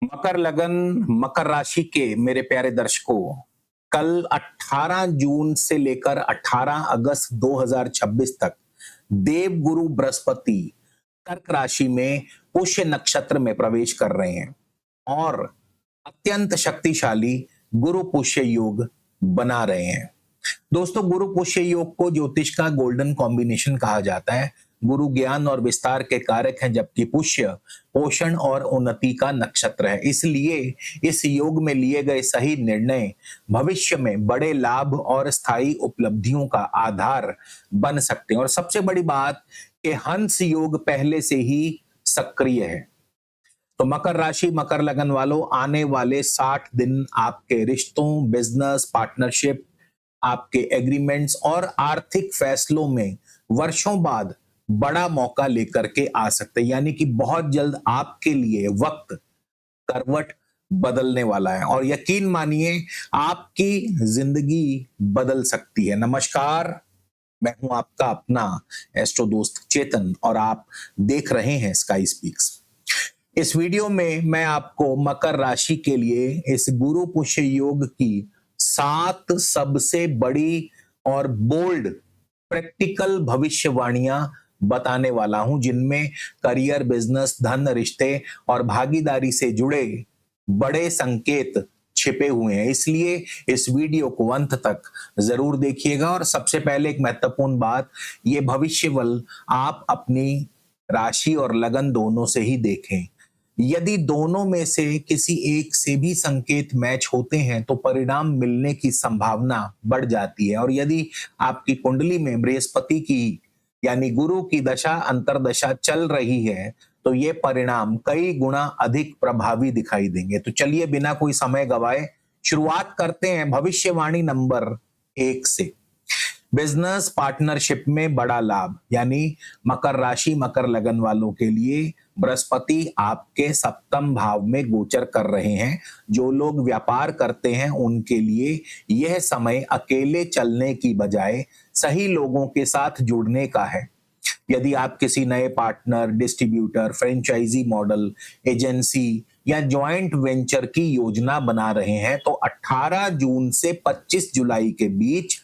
मकर लगन, मकर राशि के मेरे प्यारे दर्शकों, कल 18 जून से लेकर 18 अगस्त 2026 तक देवगुरु बृहस्पति कर्क राशि में पुष्य नक्षत्र में प्रवेश कर रहे हैं और अत्यंत शक्तिशाली गुरु पुष्य योग बना रहे हैं। दोस्तों, गुरु पुष्य योग को ज्योतिष का गोल्डन कॉम्बिनेशन कहा जाता है। गुरु ज्ञान और विस्तार के कारक हैं, जबकि पुष्य पोषण और उन्नति का नक्षत्र है। इसलिए इस योग में लिए गए सही निर्णय भविष्य में बड़े लाभ और स्थायी उपलब्धियों का आधार बन सकते हैं। और सबसे बड़ी बात कि हंस योग पहले से ही सक्रिय है। तो मकर राशि, मकर लगन वालों, आने वाले 60 दिन आपके रिश्तों, बिजनेस, पार्टनरशिप, आपके एग्रीमेंट्स और आर्थिक फैसलों में वर्षों बाद बड़ा मौका लेकर के आ सकते हैं। यानी कि बहुत जल्द आपके लिए वक्त करवट बदलने वाला है और यकीन मानिए आपकी जिंदगी बदल सकती है। नमस्कार, मैं हूं आपका अपना एस्ट्रो दोस्त चेतन और आप देख रहे हैं स्काई स्पीक्स। इस वीडियो में मैं आपको मकर राशि के लिए इस गुरु पुष्य योग की 7 सबसे बड़ी और बोल्ड प्रैक्टिकल भविष्यवाणियां बताने वाला हूं, जिनमें करियर, बिजनेस, धन, रिश्ते और भागीदारी से जुड़े बड़े संकेत छिपे हुए हैं। इसलिए इस वीडियो को अंत तक जरूर देखिएगा। और सबसे पहले एक महत्वपूर्ण बात, ये भविष्यवल आप अपनी राशि और लगन दोनों से ही देखें। यदि दोनों में से किसी एक से भी संकेत मैच होते हैं तो परिणाम मिलने की संभावना बढ़ जाती है। और यदि आपकी कुंडली में बृहस्पति की यानी गुरु की दशा अंतर्दशा चल रही है तो ये परिणाम कई गुना अधिक प्रभावी दिखाई देंगे। तो चलिए बिना कोई समय गवाए शुरुआत करते हैं भविष्यवाणी नंबर 1 से। बिजनेस पार्टनरशिप में बड़ा लाभ, यानी मकर राशि, मकर लगन वालों के लिए बृहस्पति आपके सप्तम भाव में गोचर कर रहे हैं। जो लोग व्यापार करते हैं उनके लिए यह समय अकेले चलने की बजाय सही लोगों के साथ जुड़ने का है। यदि आप किसी नए partner, distributor, franchise model, agency या जॉइंट वेंचर की योजना बना रहे हैं तो 18 जून से 25 जुलाई के बीच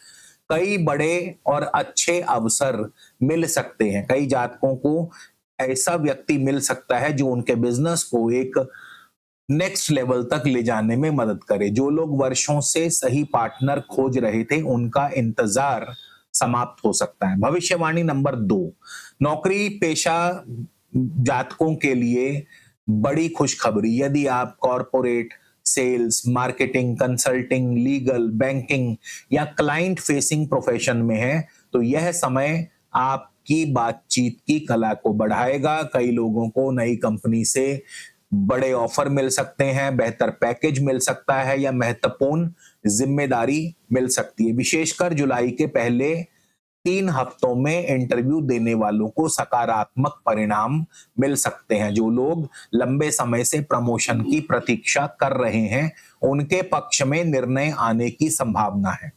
कई बड़े और अच्छे अवसर मिल सकते हैं। कई जातकों को ऐसा व्यक्ति मिल सकता है जो उनके बिजनेस को एक नेक्स्ट लेवल तक ले जाने में मदद करे। जो लोग वर्षों से सही पार्टनर खोज रहे थे उनका इंतजार समाप्त हो सकता है। भविष्यवाणी नंबर 2, नौकरी पेशा जातकों के लिए बड़ी खुशखबरी। यदि आप corporate, sales, marketing, consulting, legal, banking या क्लाइंट फेसिंग प्रोफेशन में है तो यह समय आपकी बातचीत की कला को बढ़ाएगा। कई लोगों को नई कंपनी से बड़े ऑफर मिल सकते हैं, बेहतर पैकेज मिल सकता है या महत्वपूर्ण जिम्मेदारी मिल सकती है। विशेषकर जुलाई के पहले 3 हफ्तों में इंटरव्यू देने वालों को सकारात्मक परिणाम मिल सकते हैं। जो लोग लंबे समय से प्रमोशन की प्रतीक्षा कर रहे हैं उनके पक्ष में निर्णय आने की संभावना है।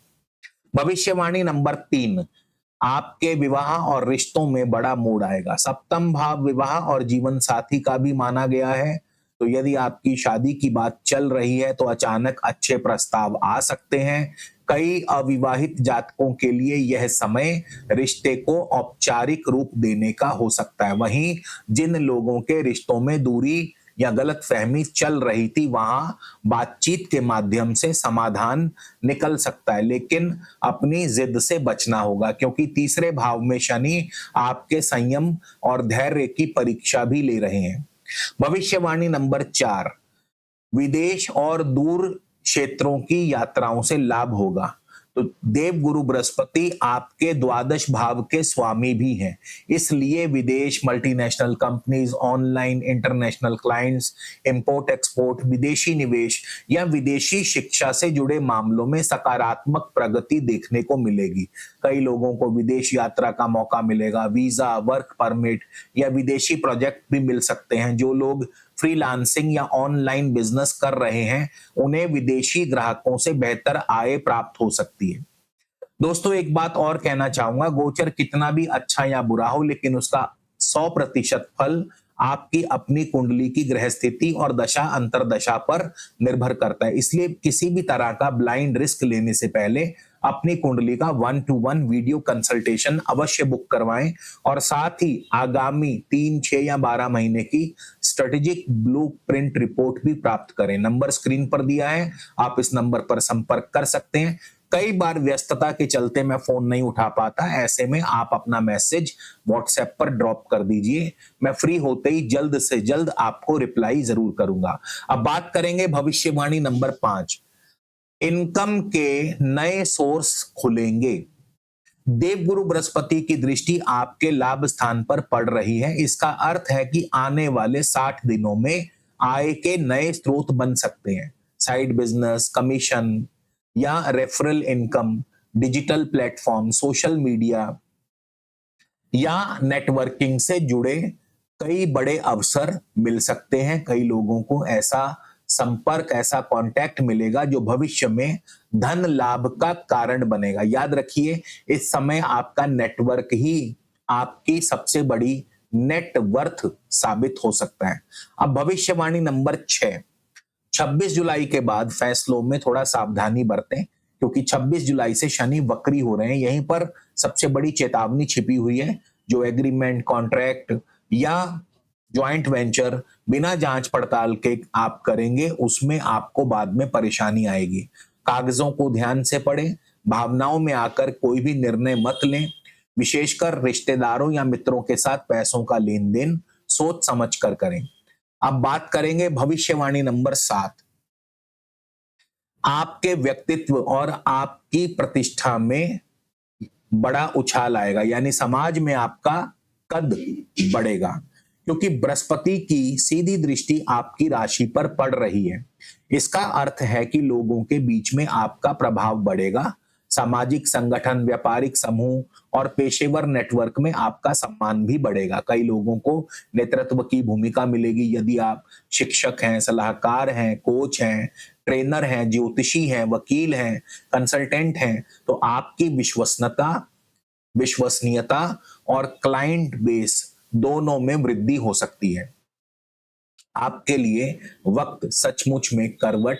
भविष्यवाणी नंबर 3, आपके विवाह और रिश्तों में बड़ा मोड़ आएगा। सप्तम भाव विवाह और जीवन साथी का भी माना गया है। तो यदि आपकी शादी की बात चल रही है तो अचानक अच्छे प्रस्ताव आ सकते हैं। कई अविवाहित जातकों के लिए यह समय रिश्ते को औपचारिक रूप देने का हो सकता है। वहीं जिन लोगों के रिश्तों में दूरी या गलतफहमी चल रही थी वहां बातचीत के माध्यम से समाधान निकल सकता है, लेकिन अपनी जिद से बचना होगा क्योंकि तीसरे भाव में शनि आपके संयम और धैर्य की परीक्षा भी ले रहे हैं। भविष्यवाणी नंबर 4, विदेश और दूर क्षेत्रों की यात्राओं से लाभ होगा। तो देवगुरु बृहस्पति आपके द्वादश भाव के स्वामी भी हैं। इसलिए विदेश, multinational companies, online international clients, import export, विदेशी निवेश या विदेशी शिक्षा से जुड़े मामलों में सकारात्मक प्रगति देखने को मिलेगी। कई लोगों को विदेश यात्रा का मौका मिलेगा, वीजा, वर्क परमिट या विदेशी प्रोजेक्ट भी मिल सकते हैं। जो लोग फ्रीलांसिंग या ऑनलाइन बिजनेस कर रहे हैं उन्हें विदेशी ग्राहकों से बेहतर आय प्राप्त हो सकती है। दोस्तों, एक बात और कहना चाहूंगा, गोचर कितना भी अच्छा या बुरा हो लेकिन उसका 100% फल आपकी अपनी कुंडली की ग्रह स्थिति और दशा अंतरदशा पर निर्भर करता है। इसलिए किसी भी तरह का ब्लाइंड रिस्क लेने से पहले अपनी कुंडली का 1-to-1 वीडियो कंसल्टेशन अवश्य बुक करवाएं और साथ ही आगामी 3, 6 या 12 महीने की स्ट्रेटेजिक ब्लूप्रिंट रिपोर्ट भी प्राप्त करें। नंबर स्क्रीन पर दिया है, आप इस नंबर पर संपर्क कर सकते हैं। कई बार व्यस्तता के चलते मैं फोन नहीं उठा पाता, ऐसे में आप अपना मैसेज व्हाट्सएप पर ड्रॉप कर दीजिए, मैं फ्री होते ही जल्द से जल्द आपको रिप्लाई जरूर करूंगा। अब बात करेंगे भविष्यवाणी नंबर 5, इनकम के नए सोर्स खुलेंगे। देवगुरु बृहस्पति की दृष्टि आपके लाभ स्थान पर पड़ रही है। इसका अर्थ है कि आने वाले 60 दिनों में आय के नए स्रोत बन सकते हैं। साइड बिजनेस, कमीशन या referral income, digital platform, social media या नेटवर्किंग से जुड़े कई बड़े अवसर मिल सकते हैं। कई लोगों को ऐसा संपर्क, ऐसा कांटेक्ट मिलेगा जो भविष्य में धन लाभ का कारण बनेगा। याद रखिए, इस समय आपका नेटवर्क ही आपकी सबसे बड़ी नेटवर्थ साबित हो सकता है। अब भविष्यवाणी नंबर 6, 26 जुलाई के बाद फैसलों में थोड़ा सावधानी बरतें, क्योंकि 26 जुलाई से शनि वक्री हो रहे हैं। यहीं पर सबसे बड़ी चेतावनी छिपी हुई है। जो एग्रीमेंट, कॉन्ट्रैक्ट या ज्वाइंट वेंचर बिना जांच पड़ताल के आप करेंगे, उसमें आपको बाद में परेशानी आएगी। कागजों को ध्यान से पढ़ें, भावनाओं में आकर कोई भी निर्णय मत लें। विशेषकर रिश्तेदारों या मित्रों के साथ पैसों का लेन देन सोच समझ कर करें। अब बात करेंगे भविष्यवाणी नंबर 7, आपके व्यक्तित्व और आपकी प्रतिष्ठा में बड़ा उछाल आएगा, यानी समाज में आपका कद बढ़ेगा, क्योंकि बृहस्पति की सीधी दृष्टि आपकी राशि पर पड़ रही है। इसका अर्थ है कि लोगों के बीच में आपका प्रभाव बढ़ेगा। सामाजिक संगठन, व्यापारिक समूह और पेशेवर नेटवर्क में आपका सम्मान भी बढ़ेगा। कई लोगों को नेतृत्व की भूमिका मिलेगी। यदि आप शिक्षक हैं, सलाहकार हैं, कोच हैं, ट्रेनर हैं, ज्योतिषी हैं, वकील हैं, कंसल्टेंट हैं, तो आपकी विश्वसनीयता और क्लाइंट बेस दोनों में वृद्धि हो सकती है। आपके लिए वक्त सचमुच में करवट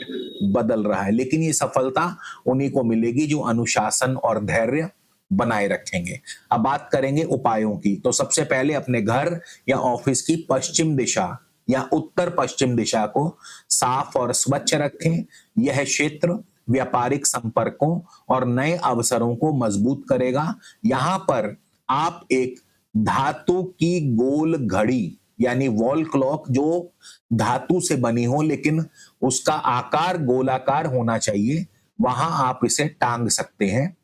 बदल रहा है, लेकिन ये सफलता उन्हीं को मिलेगी जो अनुशासन और धैर्य बनाए रखेंगे। अब बात करेंगे उपायों की। तो सबसे पहले अपने घर या ऑफिस की पश्चिम दिशा या उत्तर पश्चिम दिशा को साफ और स्वच्छ रखें। यह क्षेत्र व्यापारिक संपर्कों और नए अवसरों को मजबूत करेगा। यहां पर आप एक धातु की गोल घड़ी यानी वॉल क्लॉक, जो धातु से बनी हो लेकिन उसका आकार गोलाकार होना चाहिए, वहां आप इसे टांग सकते हैं।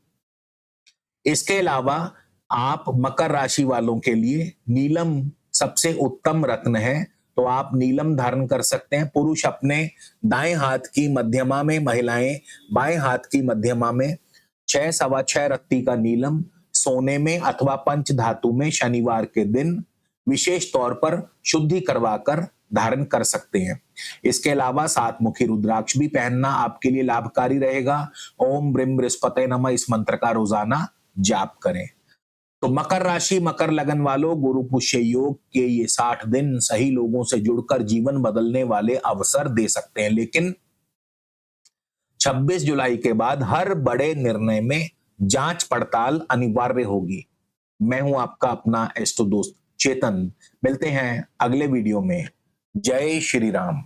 इसके अलावा आप मकर राशि वालों के लिए नीलम सबसे उत्तम रत्न है, तो आप नीलम धारण कर सकते हैं। पुरुष अपने दाएं हाथ की मध्यमा में, महिलाएं बाएं हाथ की मध्यमा में 6 सवा 6 रत्ती का नीलम सोने में अथवा पंच धातु में शनिवार के दिन विशेष तौर पर शुद्धि करवाकर धारण कर सकते हैं। इसके अलावा 7 मुखी रुद्राक्ष भी पहनना आपके लिए लाभकारी रहेगा। ओम ब्रीम बृहस्पते नमः इस मंत्र का रोजाना जाप करें। तो मकर राशि, मकर लगन वालों, गुरु पुष्य योग के ये 60 दिन सही लोगों से जुड़कर जीवन बदलने वाले अवसर दे सकते हैं, लेकिन 26 जुलाई के बाद हर बड़े निर्णय में जांच पड़ताल अनिवार्य होगी। मैं हूं आपका अपना एस्ट्रो दोस्त चेतन। मिलते हैं अगले वीडियो में। जय श्री राम।